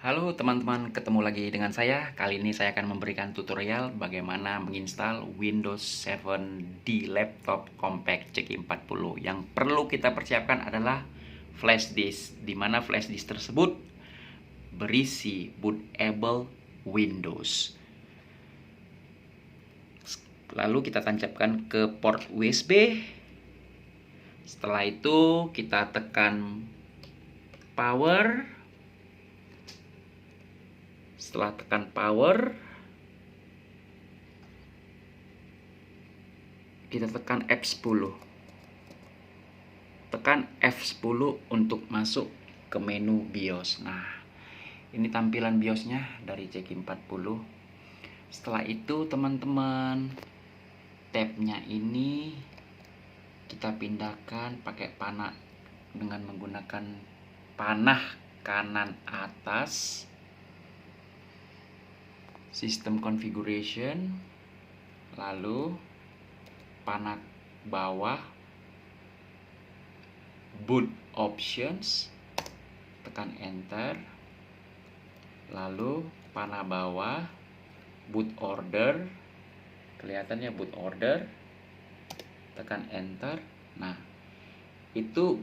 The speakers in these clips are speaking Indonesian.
Halo teman-teman, ketemu lagi dengan saya. Kali ini saya akan memberikan tutorial bagaimana menginstal Windows 7 di laptop compact CQ40. Yang perlu kita persiapkan adalah flash disk, di mana flash disk tersebut berisi bootable Windows. Lalu kita tancapkan ke port USB. Setelah itu kita tekan power. Setelah tekan power, kita tekan F10. Tekan F10 untuk masuk ke menu BIOS. Nah, ini tampilan BIOSnya dari CQ40. Setelah itu teman-teman, tabnya ini kita pindahkan pakai panah dengan menggunakan panah kanan atas. Sistem configuration, lalu panah bawah boot options, tekan enter, lalu panah bawah boot order, kelihatannya boot order, tekan enter. Nah, itu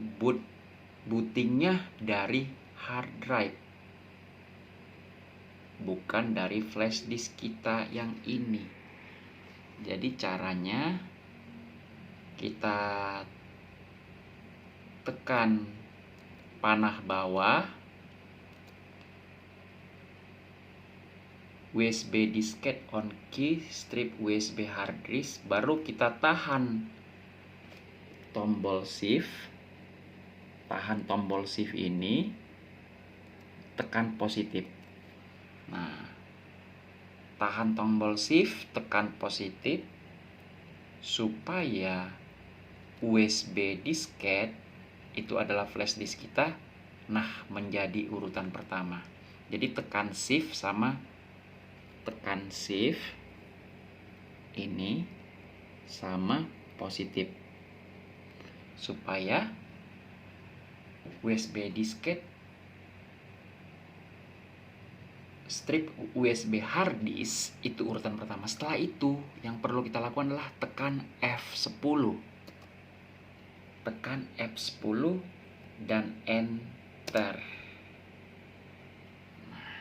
bootingnya dari hard drive, bukan dari flash disk kita yang ini. Jadi caranya kita tekan panah bawah USB diskette on key strip USB hard disk, baru kita tahan tombol shift. Tahan tombol shift ini, tekan positif. Nah, tahan tombol shift, tekan positif supaya USB diskette itu adalah flash disk kita, nah menjadi urutan pertama. Jadi tekan shift sama tekan shift ini sama positif supaya USB diskette strip USB hard disk itu urutan pertama. Setelah itu yang perlu kita lakukan adalah tekan F10. Tekan F10 dan enter. Nah,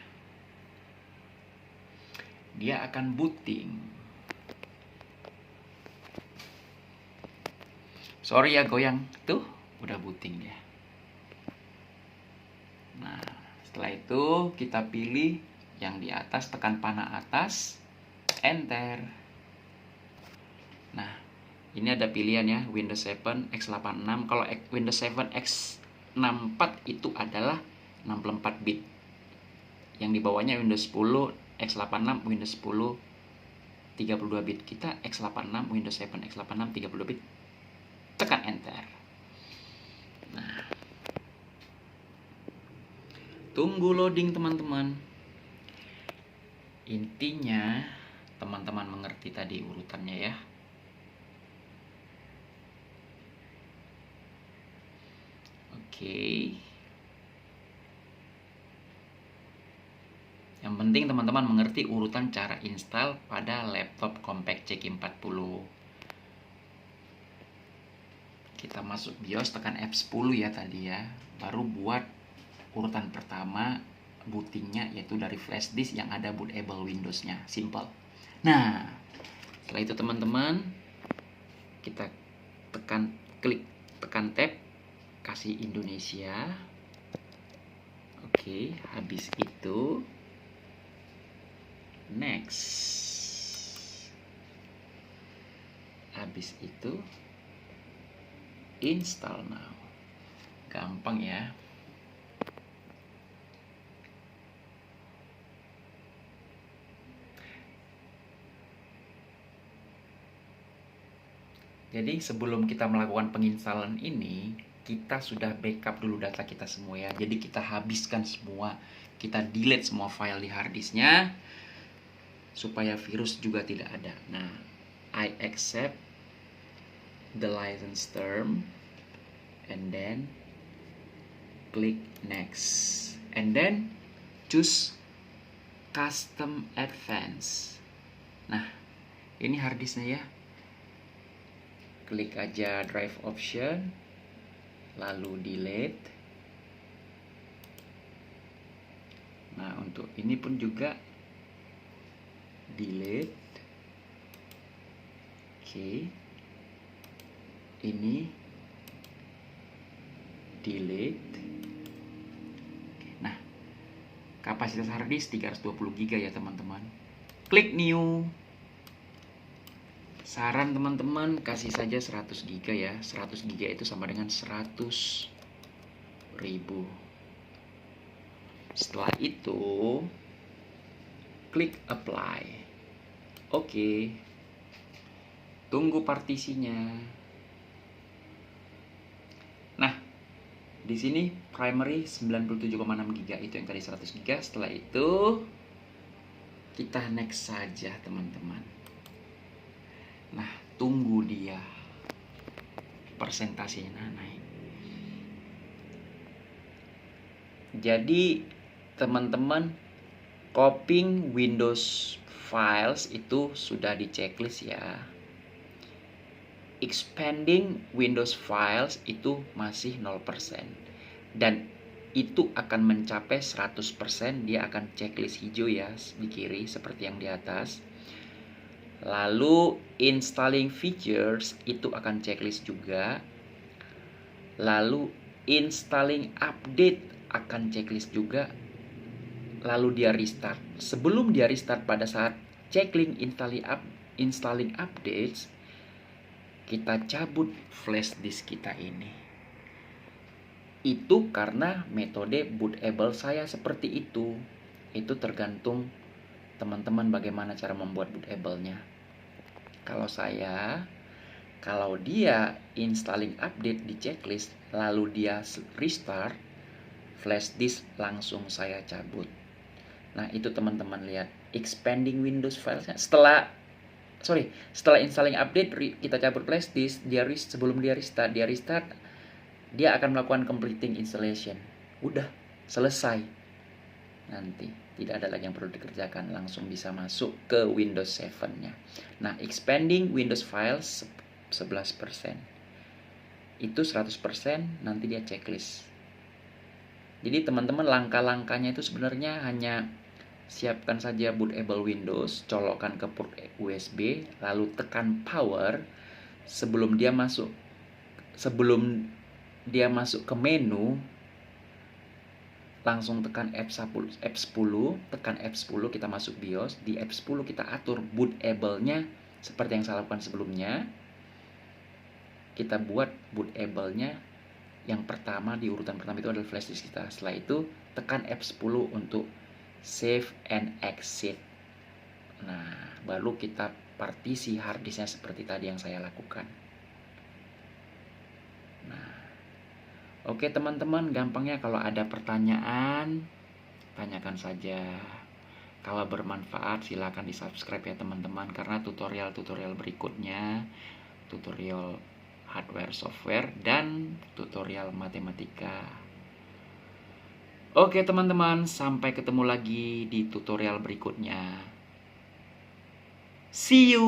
dia akan booting. Sorry ya goyang, tuh udah booting dia. Nah, setelah itu kita pilih yang di atas, tekan panah atas, enter. Nah, ini ada pilihan ya, Windows 7 x86. Kalau Windows 7 x64 itu adalah 64 bit. Yang di bawahnya Windows 10 x86, Windows 10 32 bit. Kita x86, Windows 7 x86 32 bit. Tekan enter. Nah, tunggu loading teman-teman. Intinya teman-teman mengerti tadi urutannya ya. Oke. Yang penting teman-teman mengerti urutan cara install pada laptop compact CQ40. Kita masuk BIOS, tekan F10 ya tadi ya. Baru buat urutan pertama bootingnya, yaitu dari flash disk yang ada bootable Windows-nya. Simple. Nah, setelah itu teman-teman, kita tekan tab, kasih Indonesia. Oke, habis itu next. Habis itu install now. Gampang ya. Jadi sebelum kita melakukan penginstalan ini, kita sudah backup dulu data kita semua ya. Jadi kita habiskan semua, kita delete semua file di hard disknya supaya virus juga tidak ada. Nah, I accept the license term and then click next, and then choose custom advance. Nah, ini hard disknya ya. Klik aja drive option, lalu delete. Nah, untuk ini pun juga delete. Oke. Ini delete. Nah, kapasitas hard disk 320 GB ya teman-teman. Klik new. Saran teman-teman, kasih saja 100 GB ya. 100 GB itu sama dengan 100.000. Setelah itu klik apply. Oke. Tunggu partisinya. Nah, di sini primary 97,6 GB itu yang tadi 100 GB. Setelah itu kita next saja teman-teman. Nah, tunggu dia persentasenya naik. Jadi teman-teman, copying Windows files itu sudah di checklist ya. Expanding Windows files itu masih 0%. Dan itu akan mencapai 100%, dia akan checklist hijau ya di kiri seperti yang di atas. Lalu installing features itu akan checklist juga. Lalu installing update akan checklist juga. Lalu dia restart. Sebelum dia restart, pada saat checklist installing updates, kita cabut flash disk kita ini. Itu karena metode bootable saya seperti itu. Itu tergantung teman-teman bagaimana cara membuat bootable-nya. Kalau saya, kalau dia installing update di checklist, lalu dia restart, flash disk langsung saya cabut. Nah, itu teman-teman lihat expanding Windows filesnya. Setelah installing update, kita cabut flash disk, sebelum dia restart, dia akan melakukan completing installation. Udah selesai. Nanti tidak ada lagi yang perlu dikerjakan, langsung bisa masuk ke Windows 7-nya. Nah, expanding Windows files 11%. Itu 100%, nanti dia checklist. Jadi teman-teman, langkah-langkahnya itu sebenarnya hanya siapkan saja bootable Windows, colokkan ke port USB, lalu tekan power. Sebelum dia masuk ke menu, langsung tekan F10, tekan F10, kita masuk BIOS. Di F10 kita atur bootable-nya seperti yang saya lakukan sebelumnya. Kita buat bootable-nya yang pertama, di urutan pertama itu adalah flash disk kita. Setelah itu tekan F10 untuk save and exit. Nah, baru kita partisi hard disknya seperti tadi yang saya lakukan. Nah, oke teman-teman, gampangnya kalau ada pertanyaan, tanyakan saja. Kalau bermanfaat silakan di subscribe ya teman-teman, karena tutorial-tutorial berikutnya, tutorial hardware, software, dan tutorial matematika. Oke teman-teman, sampai ketemu lagi di tutorial berikutnya. See you!